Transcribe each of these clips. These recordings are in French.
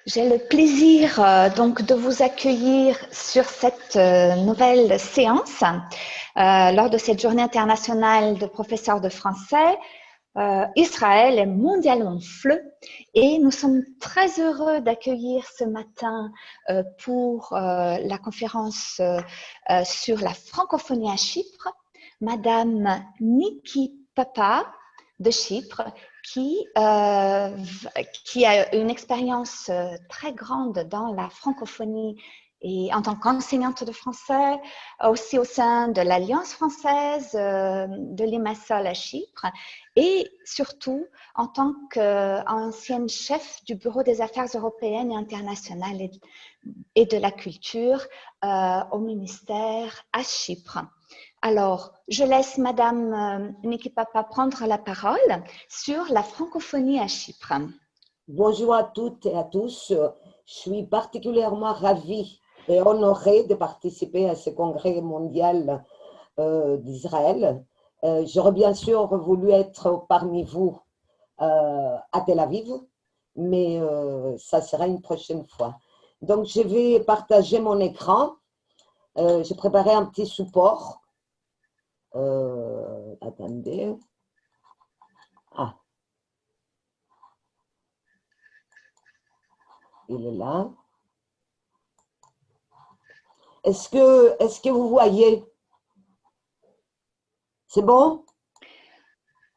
J'ai le plaisir donc de vous accueillir sur cette nouvelle séance lors de cette journée internationale de professeurs de français. Israël est mondialement fleu et nous sommes très heureux d'accueillir ce matin pour la conférence sur la francophonie à Chypre, Madame Niki Papa de Chypre, qui a une expérience très grande dans la francophonie et en tant qu'enseignante de français, aussi au sein de l'Alliance française de Limassol à Chypre, et surtout en tant qu'ancienne chef du Bureau des affaires européennes et internationales et de la culture au ministère à Chypre. Alors, je laisse Madame Niki Papa prendre la parole sur la francophonie à Chypre. Bonjour à toutes et à tous. Je suis particulièrement ravie et honorée de participer à ce congrès mondial d'Israël. J'aurais bien sûr voulu être parmi vous à Tel Aviv, mais ça sera une prochaine fois. Donc, je vais partager mon écran. J'ai préparé un petit support. Attendez. Ah. Il est là. Est-ce que vous voyez? C'est bon?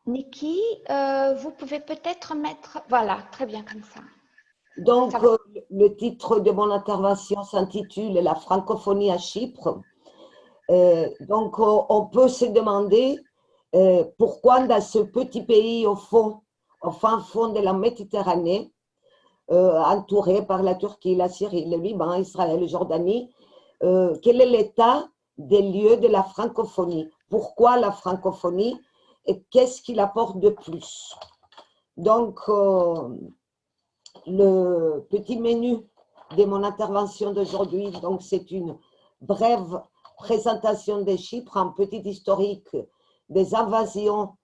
Niki, vous pouvez peut-être mettre… Voilà, très bien comme ça. Donc, le titre de mon intervention s'intitule « La francophonie à Chypre ». Donc, on peut se demander pourquoi dans ce petit pays au fin fond de la Méditerranée, entouré par la Turquie, la Syrie, le Liban, Israël, la Jordanie, quel est l'état des lieux de la francophonie? Pourquoi la francophonie et qu'est-ce qu'il apporte de plus? Donc, le petit menu de mon intervention d'aujourd'hui, donc c'est une brève présentation de Chypre, un petit historique des invasions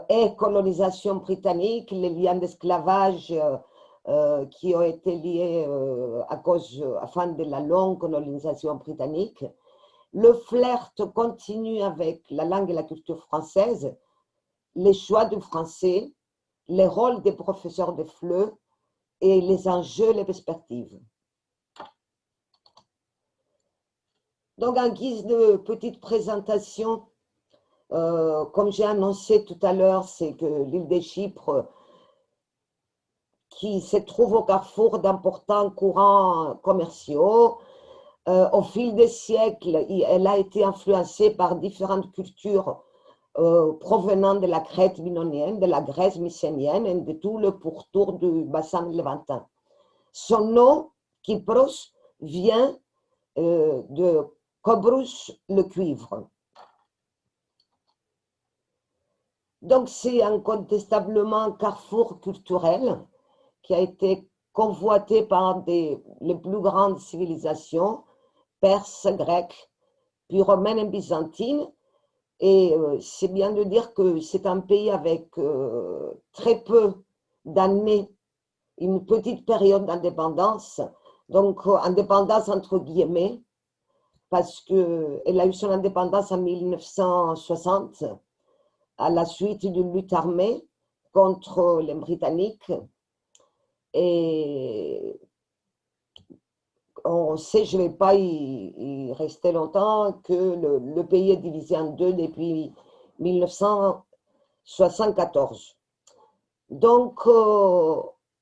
et colonisations britanniques, les liens d'esclavage qui ont été liés afin de la longue colonisation britannique. Le flirt continue avec la langue et la culture française, les choix du français, les rôles des professeurs de FLE et les enjeux, les perspectives. Donc, en guise de petite présentation, comme j'ai annoncé tout à l'heure, c'est que l'île de Chypre, qui se trouve au carrefour d'importants courants commerciaux, au fil des siècles, elle a été influencée par différentes cultures provenant de la Crète minoenne, de la Grèce mycénienne et de tout le pourtour du bassin levantin. Son nom, Kypros, vient de Kobrous, le cuivre. Donc, c'est incontestablement un carrefour culturel qui a été convoité par les plus grandes civilisations, perses, grecques, puis romaines et byzantines. Et c'est bien de dire que c'est un pays avec très peu d'années, une petite période d'indépendance, donc indépendance entre guillemets, parce qu'elle a eu son indépendance en 1960 à la suite d'une lutte armée contre les Britanniques. Et on sait, je ne vais pas y rester longtemps, que le pays est divisé en deux depuis 1974. Donc,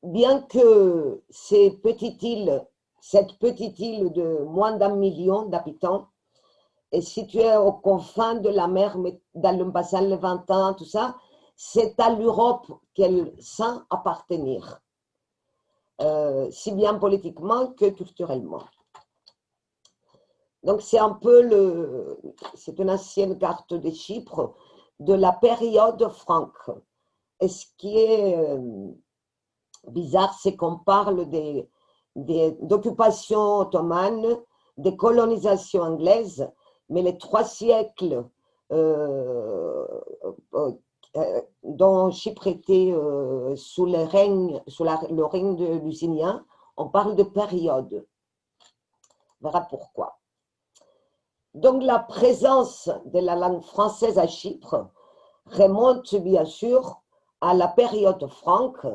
bien que cette petite île de moins d'1 million d'habitants est située aux confins de la mer, mais dans le bassin levantin, tout ça, c'est à l'Europe qu'elle sent appartenir. Si bien politiquement que culturellement. Donc c'est un peu c'est une ancienne carte de Chypre de la période franque. Et ce qui est bizarre, c'est qu'on parle d'occupation ottomane, des colonisations anglaises, mais les 3 siècles dont Chypre était sous le règne de Lusignan on parle de période. On verra pourquoi. Donc la présence de la langue française à Chypre remonte bien sûr à la période franque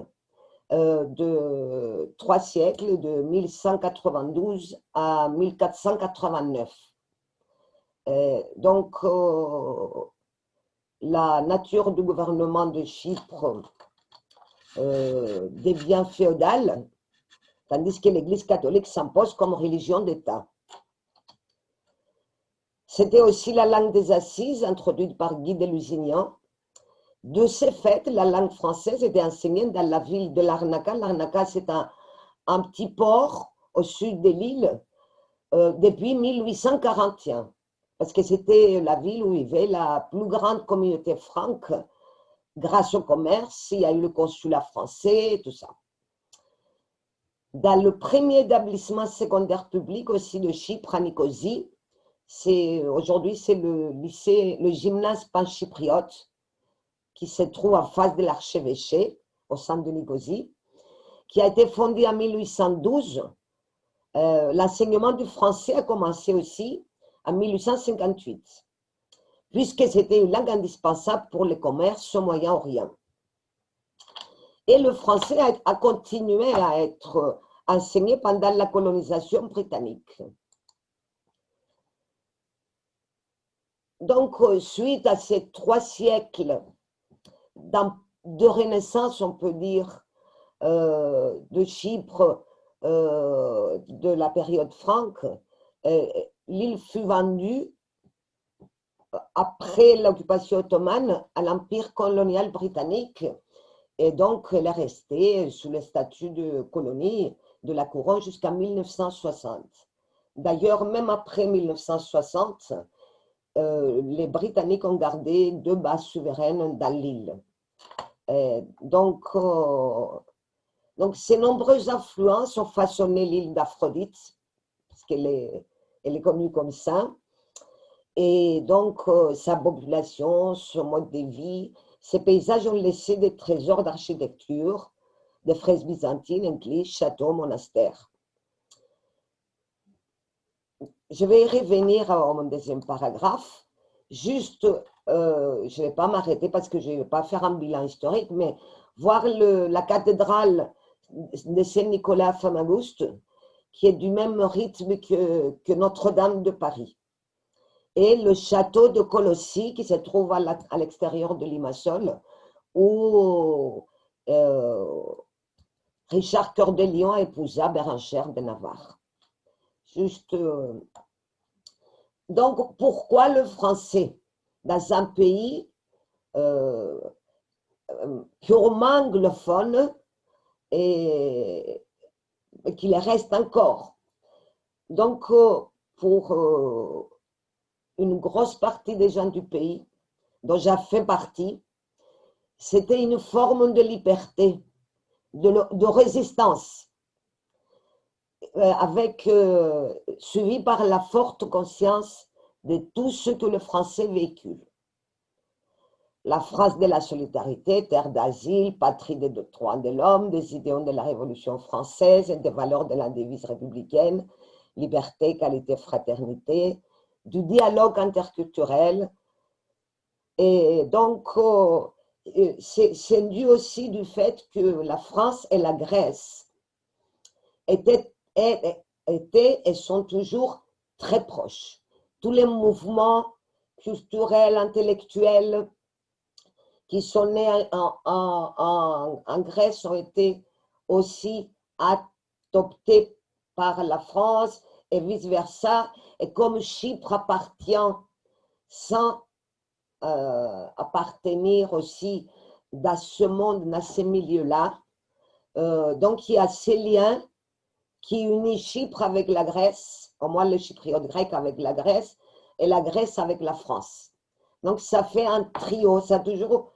de 3 siècles, de 1192 à 1489. Donc, la nature du gouvernement de Chypre devient féodale, tandis que l'Église catholique s'impose comme religion d'État. C'était aussi la langue des assises, introduite par Guy de Lusignan. De ce fait, la langue française était enseignée dans la ville de Larnaca. Larnaca, c'est un petit port au sud de l'île depuis 1841, parce que c'était la ville où vivait la plus grande communauté franque. Grâce au commerce, il y a eu le consulat français, tout ça. Dans le premier établissement secondaire public aussi de Chypre, à Nicosie, aujourd'hui c'est le lycée, le gymnase panchypriote, qui se trouve en face de l'archevêché, au centre de Nicosie, qui a été fondé en 1812. L'enseignement du français a commencé aussi en 1858, puisque c'était une langue indispensable pour le commerce au Moyen-Orient. Et le français a continué à être enseigné pendant la colonisation britannique. Donc, suite à ces 3 siècles de renaissance, on peut dire, de Chypre, de la période franque, l'île fut vendue après l'occupation ottomane à l'Empire colonial britannique, et donc elle est restée sous le statut de colonie de la couronne jusqu'en 1960. D'ailleurs, même après 1960, les Britanniques ont gardé 2 bases souveraines dans l'île. Donc, ces nombreuses influences ont façonné l'île d'Aphrodite, parce qu'elle est connue comme ça. Et donc, sa population, son mode de vie, ces paysages ont laissé des trésors d'architecture, des fresques byzantines, églises, châteaux, monastères. Je vais y revenir à mon deuxième paragraphe. Juste, je ne vais pas m'arrêter parce que je ne vais pas faire un bilan historique, mais voir la cathédrale de Saint-Nicolas Famagouste, qui est du même rythme que Notre-Dame de Paris. Et le château de Colossi, qui se trouve à l'extérieur de Limassol, où Richard Cœur de Lion épousa Bérengère de Navarre. Juste. Donc, pourquoi le français dans un pays purement anglophone et qu'il reste encore? Donc, pour une grosse partie des gens du pays, dont j'ai fait partie, c'était une forme de liberté, de résistance, suivi par la forte conscience de tout ce que le français véhicule. La phrase de la solidarité, terre d'asile, patrie des droits de l'homme, des idéaux de la Révolution française et des valeurs de la devise républicaine, liberté, égalité, fraternité, du dialogue interculturel. Et donc, c'est dû aussi du fait que la France et la Grèce étaient et sont toujours très proches. Tous les mouvements culturels, intellectuels qui sont nés en Grèce ont été aussi adoptés par la France et vice-versa. Et comme Chypre appartient sans appartenir aussi dans ce monde, dans ces milieux-là, donc il y a ces liens qui unissent Chypre avec la Grèce, au moins le chypriote grec avec la Grèce, et la Grèce avec la France. Donc ça fait un trio, ça a toujours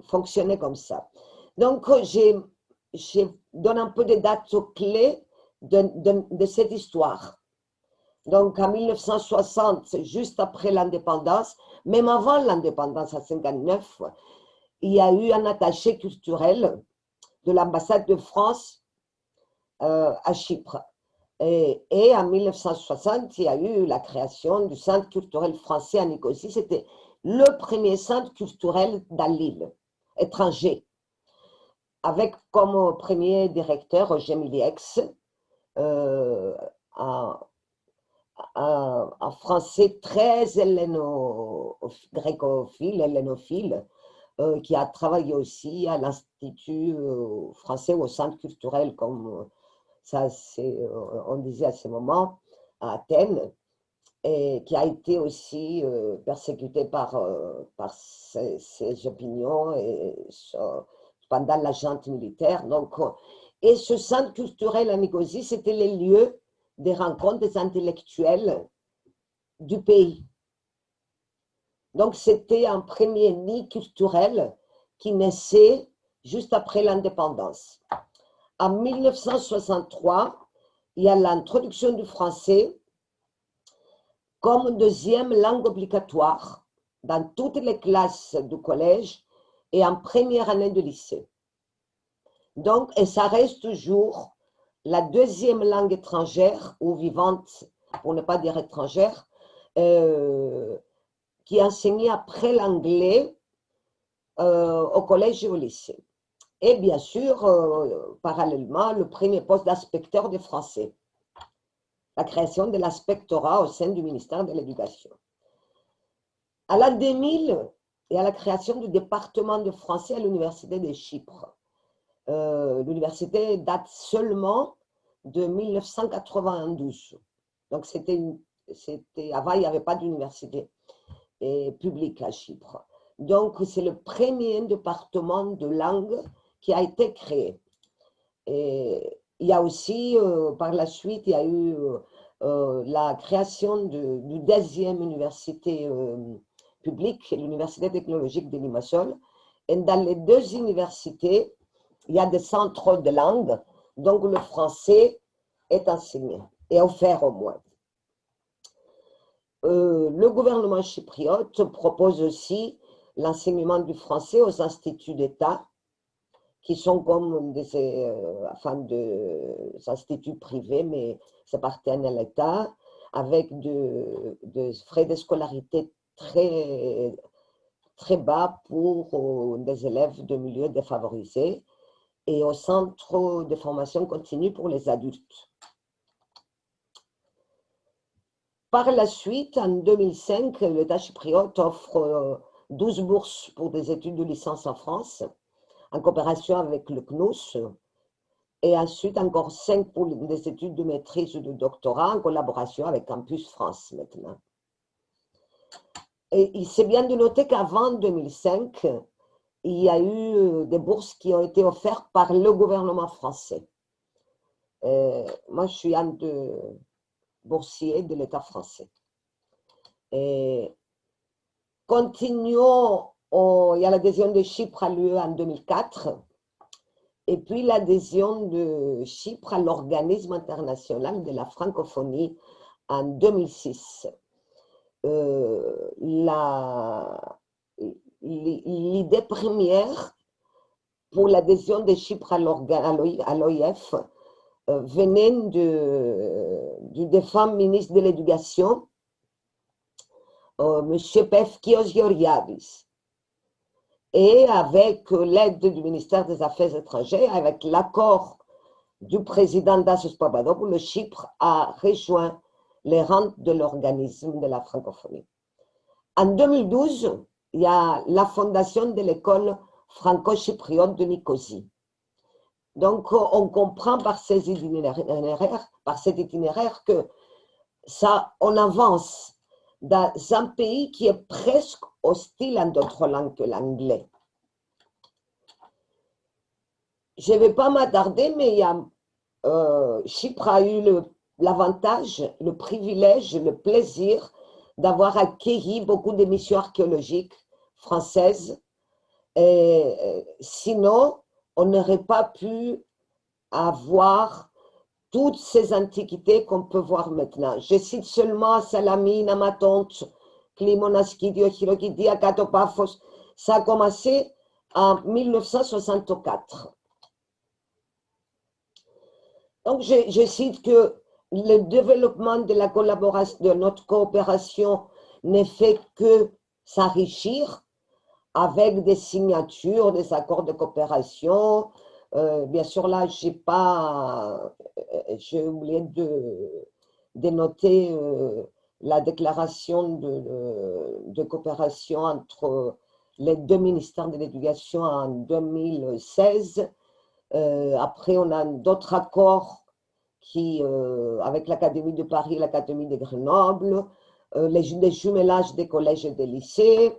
fonctionné comme ça. Donc je donne un peu de dates clés de cette histoire. Donc en 1960, juste après l'indépendance, même avant l'indépendance, en 1959, il y a eu un attaché culturel de l'ambassade de France à Chypre. Et en 1960, il y a eu la création du Centre culturel français à Nicosie. C'était le premier centre culturel dans l'île, étranger, avec comme premier directeur Roger Miliex, un français très grécophile, hellénophile, qui a travaillé aussi à l'Institut français, au Centre culturel, comme ça, on disait à ce moment, à Athènes, et qui a été aussi persécuté par ses opinions pendant la junte militaire. Donc, et ce centre culturel à Nicosie, c'était les lieux des rencontres des intellectuels du pays. Donc, c'était un premier nid culturel qui naissait juste après l'indépendance. En 1963, il y a l'introduction du français comme deuxième langue obligatoire dans toutes les classes du collège et en première année de lycée. Donc, et ça reste toujours la deuxième langue étrangère ou vivante, pour ne pas dire étrangère, qui est enseignée après l'anglais au collège et au lycée. Et bien sûr, parallèlement, le premier poste d'inspecteur des Français, la création de l'inspectorat au sein du ministère de l'Éducation. À l'an 2000, il y a la création du département de français à l'Université de Chypre. L'université date seulement de 1992. Donc, avant, il n'y avait pas d'université publique à Chypre. Donc, c'est le premier département de langue qui a été créé. Et il y a aussi, par la suite, il y a eu la création du deuxième université publique, l'Université technologique de Limassol. Et dans les deux universités, il y a des centres de langue, donc le français est enseigné et offert au moins. Le gouvernement chypriote propose aussi l'enseignement du français aux instituts d'État, qui sont comme des instituts privés, mais ça appartient à l'État, avec des frais de scolarité très, très bas pour des élèves de milieux défavorisés, et au centre de formation continue pour les adultes. Par la suite, en 2005, l'État chypriote offre 12 bourses pour des études de licence en France, en coopération avec le CNUS, et ensuite encore 5 pour des études de maîtrise ou de doctorat en collaboration avec Campus France maintenant. Et c'est bien de noter qu'avant 2005, il y a eu des bourses qui ont été offertes par le gouvernement français. Moi, je suis un de boursier de l'État français. Et continuons, il y a l'adhésion de Chypre à l'UE en 2004, et puis l'adhésion de Chypre à l'organisme international de la francophonie en 2006. L'idée première pour l'adhésion de Chypre à l'OIF venait du défunt ministre de l'Éducation, M. Pefkios Georgiadis. Et avec l'aide du ministère des Affaires étrangères, avec l'accord du président Dassos Papadopoulos, Chypre a rejoint les rangs de l'organisme de la francophonie. En 2012, il y a la fondation de l'école franco-chypriote de Nicosie. Donc, on comprend par cet itinéraire que ça, on avance dans un pays qui est presque hostile en d'autres langues que l'anglais. Je ne vais pas m'attarder, mais Chypre a eu l'avantage, le privilège, le plaisir d'avoir accueilli beaucoup de missions archéologiques françaises. Et, sinon, on n'aurait pas pu avoir toutes ces antiquités qu'on peut voir maintenant. Je cite seulement Salamine, Amatonte, Klimonaski, Diochirokidi, Akatopaphos. Ça a commencé en 1964. Donc, je cite que le développement de la collaboration, de notre coopération ne fait que s'enrichir avec des signatures, des accords de coopération. Bien sûr, là, j'ai oublié de noter la déclaration de coopération entre les deux ministères de l'Éducation en 2016. Après, on a d'autres accords avec l'Académie de Paris et l'Académie de Grenoble, les jumelages des collèges et des lycées,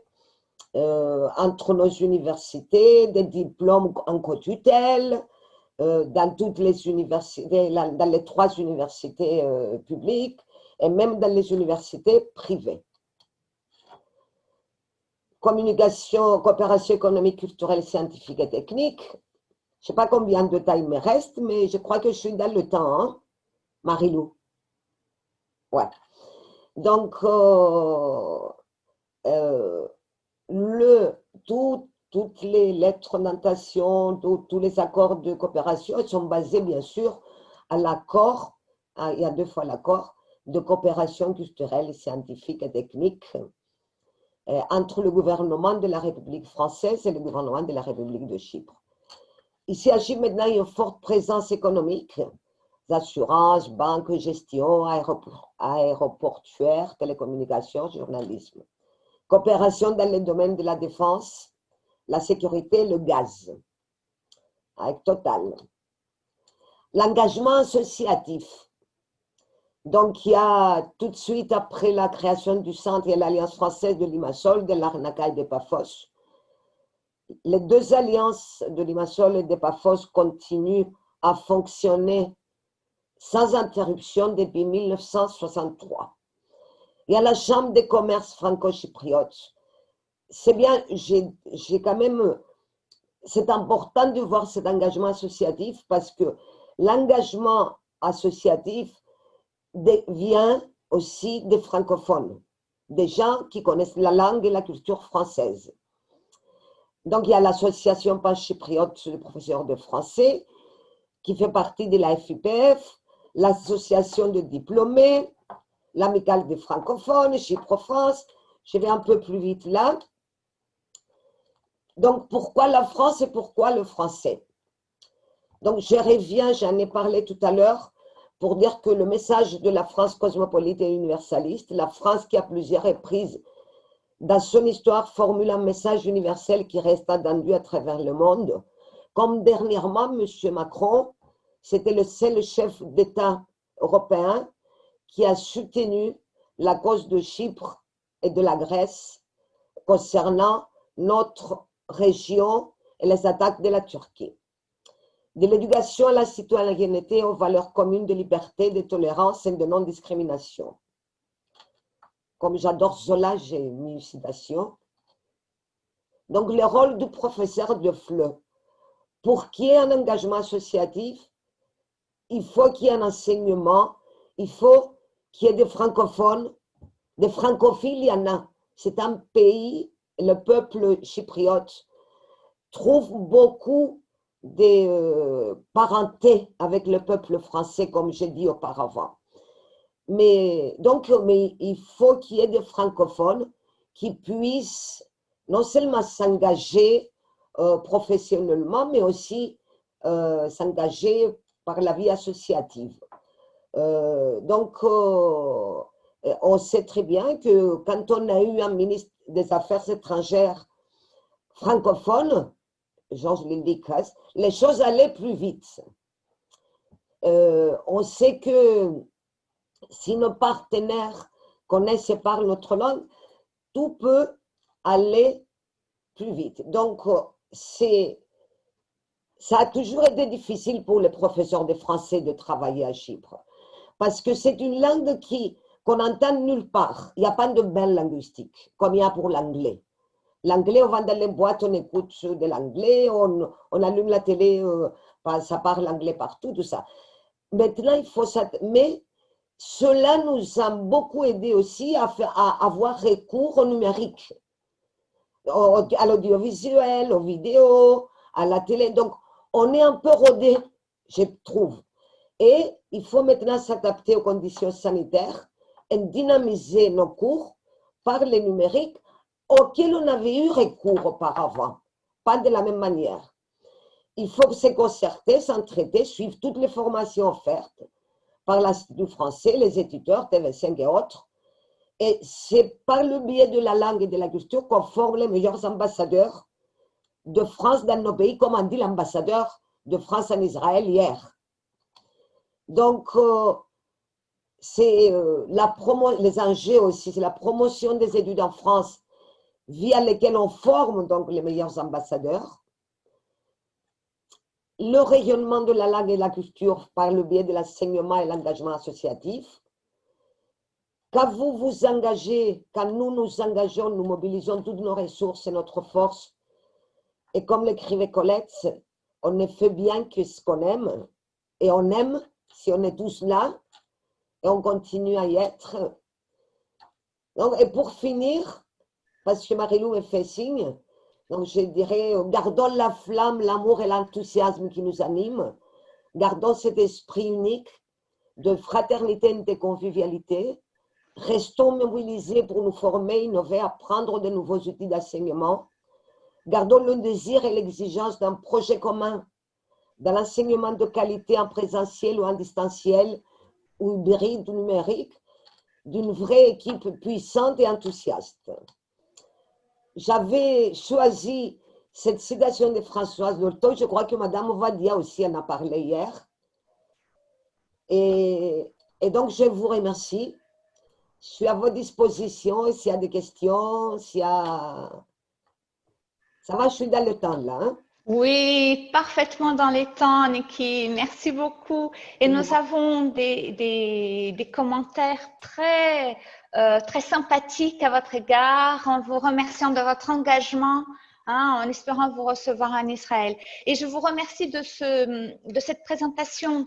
entre nos universités, des diplômes en co-tutelle, dans toutes les universités, dans les 3 universités publiques et même dans les universités privées. Communication, coopération économique, culturelle, scientifique et technique. Je ne sais pas combien de temps il me reste, mais je crois que je suis dans le temps, hein, Marilou. Ouais. Donc, toutes les lettres d'intention, tous les accords de coopération sont basés bien sûr à l'accord, il y a 2 fois l'accord, de coopération culturelle, scientifique et technique entre le gouvernement de la République française et le gouvernement de la République de Chypre. Il s'agit maintenant d'une forte présence économique, assurances, banques, gestion, aéroportuaire, télécommunications, journalisme. Coopération dans les domaines de la défense, la sécurité, le gaz, avec Total. L'engagement associatif. Donc, il y a tout de suite après la création du centre et l'Alliance française de Limassol, de Larnaca et de Paphos. Les 2 alliances de Limassol et de Paphos continuent à fonctionner sans interruption depuis 1963. Il y a la Chambre des commerces franco-chypriotes. C'est bien, quand même, c'est important de voir cet engagement associatif parce que l'engagement associatif vient aussi des francophones, des gens qui connaissent la langue et la culture française. Donc, il y a l'association pan-chypriote des professeurs de français qui fait partie de la FIPF, l'association de diplômés, l'amicale des francophones, Chypre-France. Je vais un peu plus vite là. Donc, pourquoi la France et pourquoi le français? Donc, je reviens, j'en ai parlé tout à l'heure, pour dire que le message de la France cosmopolite et universaliste, la France qui à plusieurs reprises dans son histoire formule un message universel qui reste attendu à travers le monde, comme dernièrement M. Macron, c'était le seul chef d'État européen qui a soutenu la cause de Chypre et de la Grèce concernant notre région et les attaques de la Turquie. De l'éducation à la citoyenneté aux valeurs communes de liberté, de tolérance et de non-discrimination. Comme j'adore Zola, j'ai mis une citation. Donc, le rôle du professeur de FLE. Pour qu'il y ait un engagement associatif, il faut qu'il y ait un enseignement, il faut qu'il y ait des francophones, des francophiles, il y en a. C'est un pays, le peuple chypriote trouve beaucoup de parenté avec le peuple français, comme j'ai dit auparavant. Mais il faut qu'il y ait des francophones qui puissent non seulement s'engager professionnellement, mais aussi s'engager par la vie associative. On sait très bien que quand on a eu un ministre des Affaires étrangères francophone, Georges Lindicas, les choses allaient plus vite. On sait que si nos partenaires connaissent et parlent notre langue, tout peut aller plus vite. Donc, ça a toujours été difficile pour les professeurs de français de travailler à Chypre, parce que c'est une langue qu'on entend nulle part. Il n'y a pas de bain linguistique, comme il y a pour l'anglais. L'anglais, on va dans les boîtes, on écoute de l'anglais, on allume la télé, ça parle anglais partout, tout ça. Maintenant, il faut ça. Mais cela nous a beaucoup aidé aussi à avoir recours au numérique, à l'audiovisuel, aux vidéos, à la télé. Donc, on est un peu rodé, je trouve. Et il faut maintenant s'adapter aux conditions sanitaires et dynamiser nos cours par le numérique auquel on avait eu recours auparavant, pas de la même manière. Il faut se concerter, s'entraider, suivre toutes les formations offertes par l'Institut français, les éditeurs, TV5 et autres. Et c'est par le biais de la langue et de la culture qu'on forme les meilleurs ambassadeurs de France dans nos pays, comme a dit l'ambassadeur de France en Israël hier. Donc, c'est les enjeux aussi, c'est la promotion des études en France via lesquelles on forme donc les meilleurs ambassadeurs. Le rayonnement de la langue et de la culture par le biais de l'enseignement et l'engagement associatif. Quand vous vous engagez, quand nous nous engageons, nous mobilisons toutes nos ressources et notre force. Et comme l'écrivait Colette, on ne fait bien que ce qu'on aime. Et on aime si on est tous là. Et on continue à y être. Donc, et pour finir, parce que Marie-Lou me fait signe, donc je dirais, gardons la flamme, l'amour et l'enthousiasme qui nous animent. Gardons cet esprit unique de fraternité et de convivialité. Restons mobilisés pour nous former, innover, apprendre de nouveaux outils d'enseignement. Gardons le désir et l'exigence d'un projet commun dans l'enseignement de qualité en présentiel ou en distanciel, ou hybride ou numérique, d'une vraie équipe puissante et enthousiaste. J'avais choisi cette citation de Françoise Dolto, je crois que Madame Ovadia aussi en a parlé hier. Et donc, je vous remercie. Je suis à votre disposition s'il y a des questions, s'il y a... Ça va, je suis dans le temps là. Hein? Oui, parfaitement dans les temps, Niki. Merci beaucoup. Et nous avons des commentaires très, très sympathiques à votre égard, en vous remerciant de votre engagement, hein, en espérant vous recevoir en Israël. Et je vous remercie de cette présentation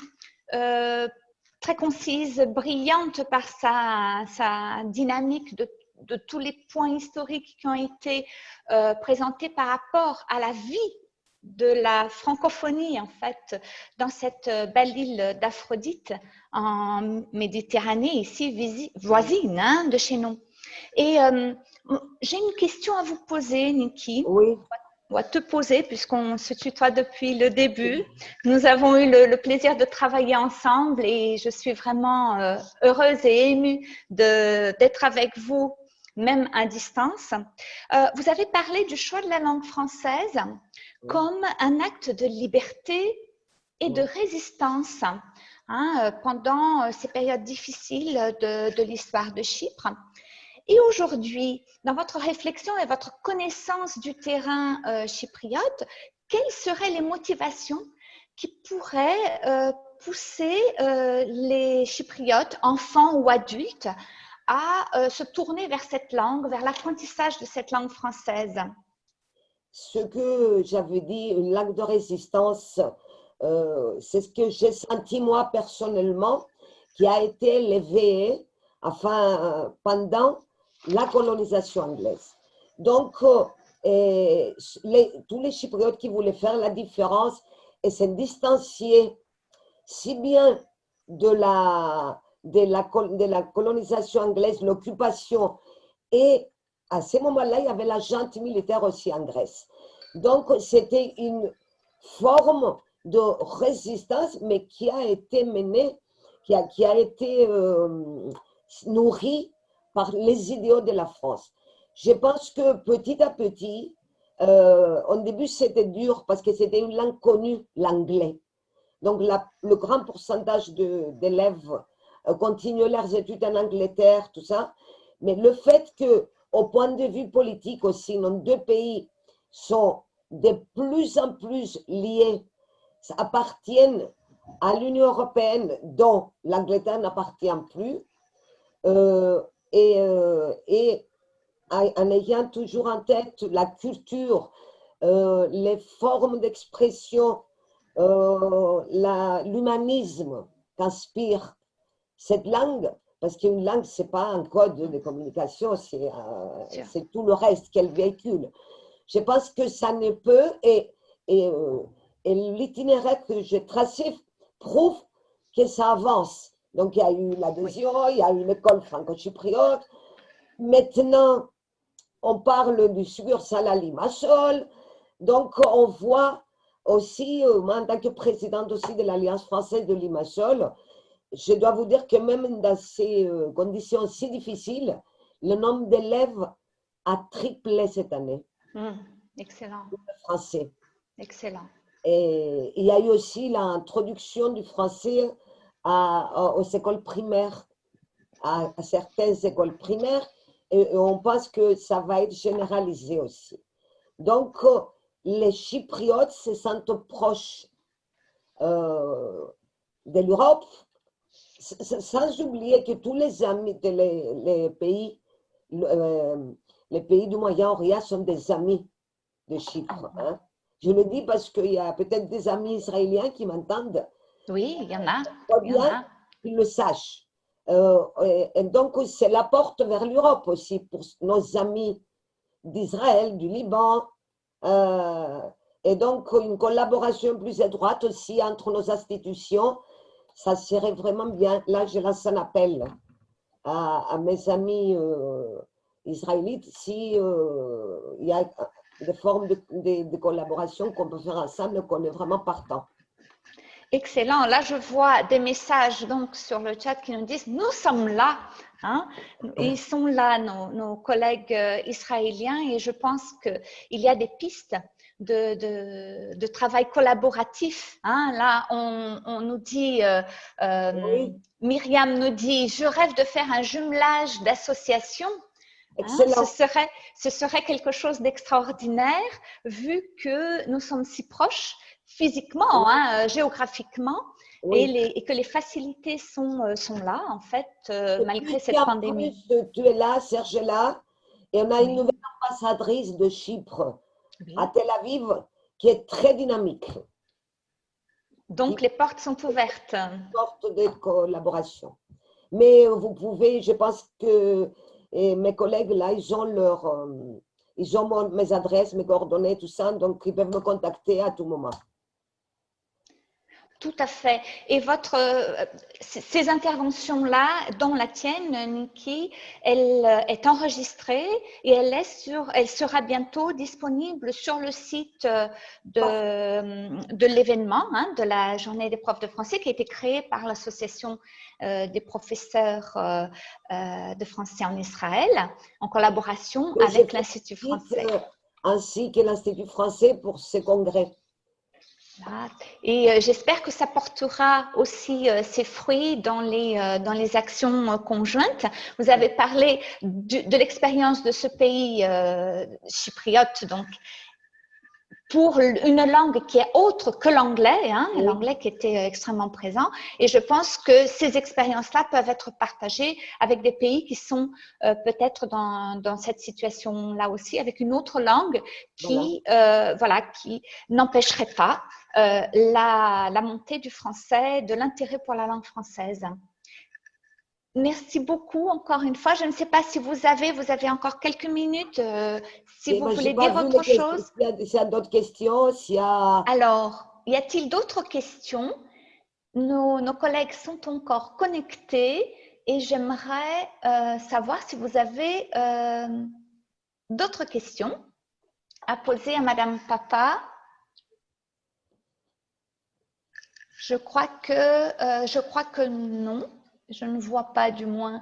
très concise, brillante par sa dynamique de tous les points historiques qui ont été présentés par rapport à la vie de la francophonie, en fait, dans cette belle île d'Aphrodite en Méditerranée, ici voisine hein, de chez nous. Et j'ai une question à vous poser, Niki. Oui. On va te poser, puisqu'on se tutoie depuis le début. Nous avons eu le plaisir de travailler ensemble et je suis vraiment heureuse et émue d'être avec vous, même à distance. Vous avez parlé du choix de la langue française comme un acte de liberté et de résistance hein, pendant ces périodes difficiles de l'histoire de Chypre. Et aujourd'hui, dans votre réflexion et votre connaissance du terrain chypriote, quelles seraient les motivations qui pourraient pousser les Chypriotes, enfants ou adultes, à se tourner vers cette langue, vers l'apprentissage de cette langue française? Ce que j'avais dit, une langue de résistance, c'est ce que j'ai senti moi personnellement, qui a été l'éveillé, enfin, pendant la colonisation anglaise. Donc, tous les Chypriotes qui voulaient faire la différence et se distancier si bien de la colonisation anglaise, l'occupation, et à ce moment-là, il y avait la junte militaire aussi en Grèce. Donc, c'était une forme de résistance, mais qui a été menée, qui a été nourrie par les idéaux de la France. Je pense que petit à petit, au début c'était dur parce que c'était une langue connue, l'anglais. Donc le grand pourcentage d'élèves continuaient leurs études en Angleterre, tout ça. Mais le fait qu'au point de vue politique aussi, nos deux pays sont de plus en plus liés, appartiennent à l'Union européenne dont l'Angleterre n'appartient plus, et en ayant toujours en tête la culture, les formes d'expression, l'humanisme qu'inspire cette langue, parce qu'une langue, ce n'est pas un code de communication, c'est tout le reste qu'elle véhicule. Je pense que ça ne peut, et l'itinéraire que j'ai tracé prouve que ça avance. Donc, il y a eu l'adhésion, il y a eu une école franco-chypriote. Maintenant, on parle du succursale à Limassol. Donc, on voit aussi, moi, en tant que présidente aussi de l'Alliance française de Limassol, je dois vous dire que même dans ces conditions si difficiles, le nombre d'élèves a triplé cette année. Excellent. Le français. Excellent. Et il y a eu aussi l'introduction du français aux écoles primaires, à certaines écoles primaires, et on pense que ça va être généralisé aussi. Donc, les Chypriotes se sentent proches de l'Europe, sans oublier que tous les amis, les pays du Moyen-Orient sont des amis de Chypre. Hein. Je le dis parce qu'il y a peut-être des amis israéliens qui m'entendent. Oui, il y en a. Bien qu'ils le sachent. Et donc, c'est la porte vers l'Europe aussi pour nos amis d'Israël, du Liban. Et donc, une collaboration plus étroite aussi entre nos institutions, ça serait vraiment bien. Là, je lance un appel à mes amis israélites si il y a des formes de collaboration qu'on peut faire ensemble, qu'on est vraiment partant. Excellent. Là, je vois des messages donc sur le chat qui nous disent nous sommes là. Hein? Ils sont là, nos collègues israéliens, et je pense qu'il y a des pistes de travail collaboratif. Hein? Là, on nous dit, Oui. Myriam nous dit, je rêve de faire un jumelage d'associations. Excellent. Ce serait quelque chose d'extraordinaire vu que nous sommes si proches physiquement, hein, géographiquement, et que les facilités sont là, en fait, malgré cette pandémie. Plus, tu es là, Serge est là, et on a une nouvelle ambassadrice de Chypre à Tel Aviv qui est très dynamique. Donc, les portes sont ouvertes. Portes de collaboration. Mais vous pouvez, je pense que mes collègues là, ils ont mes adresses, mes coordonnées, tout ça, donc ils peuvent me contacter à tout moment. Tout à fait. Et ces interventions-là, dont la tienne, Niki, elle est enregistrée et elle sera bientôt disponible sur le site de l'événement, hein, de la Journée des profs de français, qui a été créée par l'Association des professeurs de français en Israël, en collaboration avec l'Institut français. Ainsi que l'Institut français pour ce congrès. Et j'espère que ça portera aussi ses fruits dans les actions conjointes. Vous avez parlé de l'expérience de ce pays chypriote, donc pour une langue qui est autre que l'anglais, hein, l'anglais qui était extrêmement présent. Et je pense que ces expériences-là peuvent être partagées avec des pays qui sont peut-être dans cette situation-là aussi, avec une autre langue qui n'empêcherait pas la montée du français, de l'intérêt pour la langue française. Merci beaucoup encore une fois. Je ne sais pas si vous avez encore quelques minutes, si vous voulez dire autre chose. S'il y a d'autres questions, Alors, y a-t-il d'autres questions? Nos collègues sont encore connectés et j'aimerais savoir si vous avez d'autres questions à poser à Madame Papa. Je crois que non. Je ne vois pas, du moins.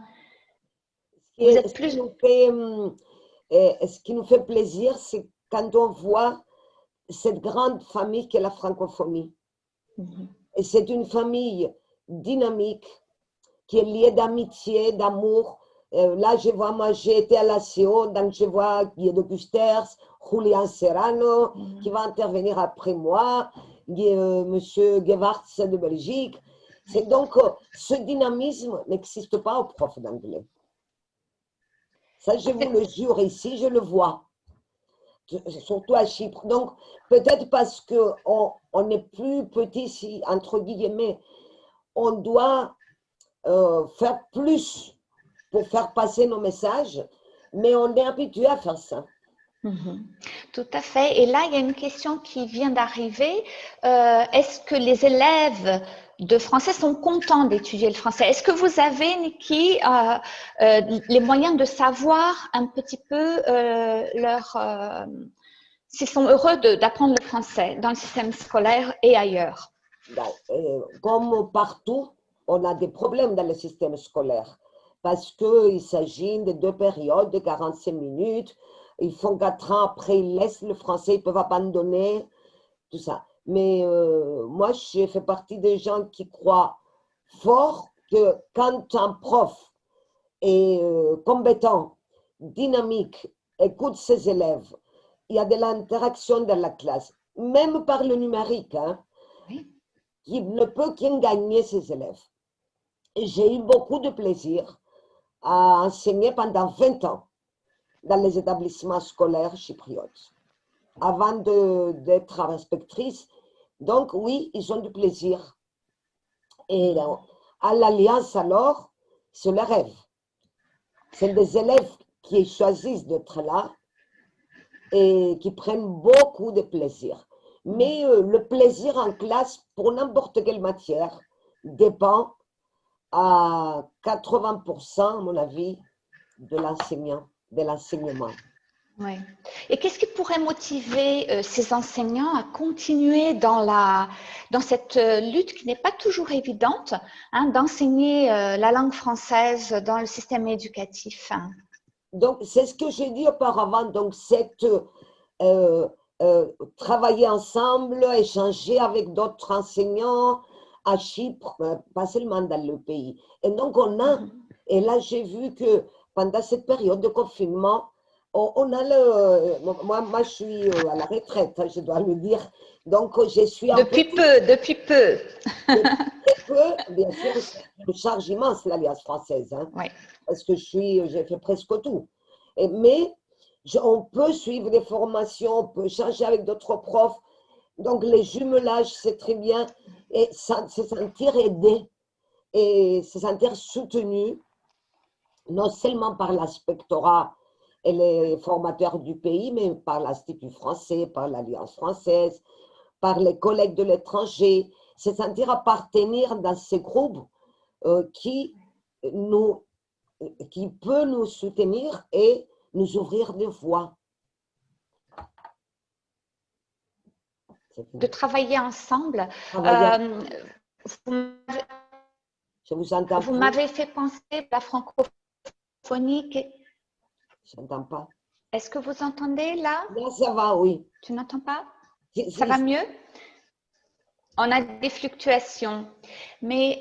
Ce qui nous fait plaisir, c'est quand on voit cette grande famille qu'est la francophonie. Et c'est une famille dynamique, qui est liée d'amitié, d'amour. Là, je vois, moi, j'ai été à la CO, donc je vois Guido Gusters, Julian Serrano, qui va intervenir après moi, Monsieur Gewartz de Belgique. C'est donc, ce dynamisme n'existe pas aux profs d'anglais. Ça, je vous le jure, ici, je le vois. Surtout à Chypre. Donc, peut-être parce qu'on est plus petit, si, entre guillemets, on doit faire plus pour faire passer nos messages, mais on est habitué à faire ça. Mhm. Tout à fait. Et là, il y a une question qui vient d'arriver. Est-ce que les élèves de français sont contents d'étudier le français? Est-ce que vous avez, Niki, les moyens de savoir un petit peu s'ils sont heureux d'apprendre le français dans le système scolaire et ailleurs? Comme partout, on a des problèmes dans le système scolaire parce qu'il s'agit de deux périodes de 45 minutes. Ils font 4 ans, après ils laissent le français, ils peuvent abandonner, tout ça. Mais moi, je fais partie des gens qui croient fort que quand un prof est compétent, dynamique, écoute ses élèves, il y a de l'interaction dans la classe, même par le numérique, hein, Oui. qui ne peut qu'en gagner ses élèves. Et j'ai eu beaucoup de plaisir à enseigner pendant 20 ans dans les établissements scolaires chypriotes, avant d'être inspectrice. Donc oui, ils ont du plaisir. Et à l'Alliance, alors, c'est le rêve. C'est des élèves qui choisissent d'être là et qui prennent beaucoup de plaisir. Mais le plaisir en classe, pour n'importe quelle matière, dépend à 80%, à mon avis, de l'enseignant, de l'enseignement. Oui. Et qu'est-ce qui pourrait motiver ces enseignants à continuer dans cette lutte qui n'est pas toujours évidente, hein, d'enseigner la langue française dans le système éducatif? Donc, c'est ce que j'ai dit auparavant. Donc, euh, travailler ensemble, échanger avec d'autres enseignants à Chypre, pas seulement dans le pays. Et donc, et là, j'ai vu que pendant cette période de confinement, on a moi, je suis à la retraite, hein, je dois le dire. Donc, je suis un peu. Depuis peu. Très peu, bien sûr, c'est une charge immense, l'Alliance française, hein, Oui. parce que j'ai fait presque tout. Mais on peut suivre des formations, on peut échanger avec d'autres profs. Donc, les jumelages, c'est très bien. Et se sentir aidé et se sentir soutenu, non seulement par l'inspectorat et les formateurs du pays, mais par l'Institut français, par l'Alliance française, par les collègues de l'étranger, se sentir appartenir dans ces groupes qui, nous, qui peut nous soutenir et nous ouvrir des voies. De travailler ensemble. Je vous entends Vous plus. m'avez fait penser à la francophonie. Je n'entends pas. Est-ce que vous entendez là? Là, ça va, oui. Tu n'entends pas? Ça va mieux? On a des fluctuations. Mais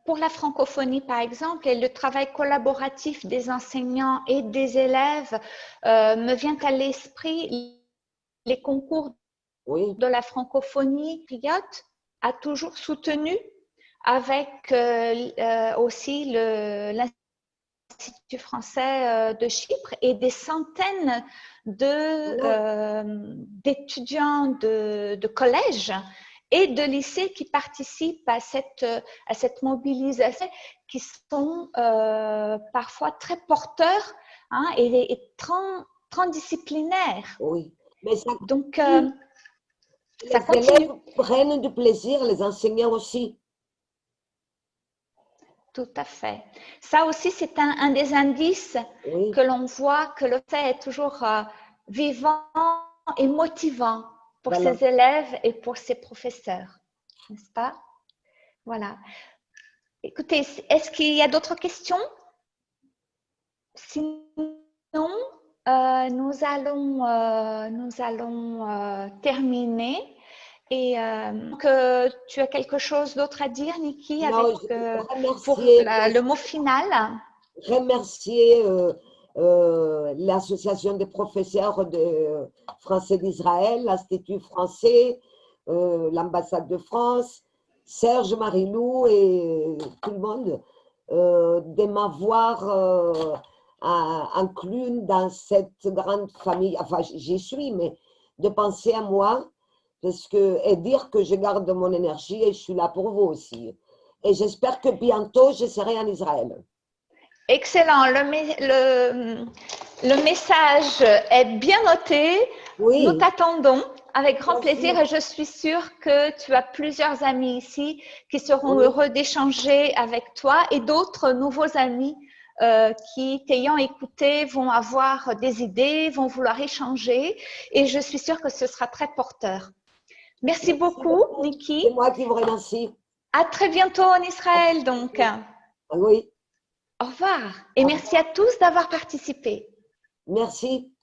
pour la francophonie, par exemple, et le travail collaboratif des enseignants et des élèves, me vient à l'esprit les concours de la francophonie chypriote a toujours soutenu avec aussi l'Institut français de Chypre et des centaines d'étudiants de collège et de lycées qui participent à cette mobilisation, qui sont parfois très porteurs, hein, et transdisciplinaires. Oui, mais ça, donc ça continue. Les élèves prennent du plaisir, les enseignants aussi. Tout à fait. Ça aussi, c'est un des indices que l'on voit que le fait est toujours vivant et motivant pour ses élèves et pour ses professeurs, n'est-ce pas? Voilà. Écoutez, est-ce qu'il y a d'autres questions? Sinon, nous allons terminer. Et que tu as quelque chose d'autre à dire, Niki, avec pour le mot final? Remercier l'association des professeurs de français d'Israël, l'Institut français, l'ambassade de France, Serge Marilou et tout le monde de m'avoir inclus dans cette grande famille. Enfin, j'y suis, mais de penser à moi et dire que je garde mon énergie et je suis là pour vous aussi. Et j'espère que bientôt, je serai en Israël. Excellent. Le message est bien noté. Oui. Nous t'attendons avec grand Merci. plaisir et je suis sûre que tu as plusieurs amis ici qui seront Oui. heureux d'échanger avec toi et d'autres nouveaux amis qui, t'ayant écouté, vont avoir des idées, vont vouloir échanger et je suis sûre que ce sera très porteur. Merci beaucoup, Niki. C'est moi qui vous remercie. À très bientôt en Israël, donc. Oui. Au revoir et merci à tous d'avoir participé. Merci.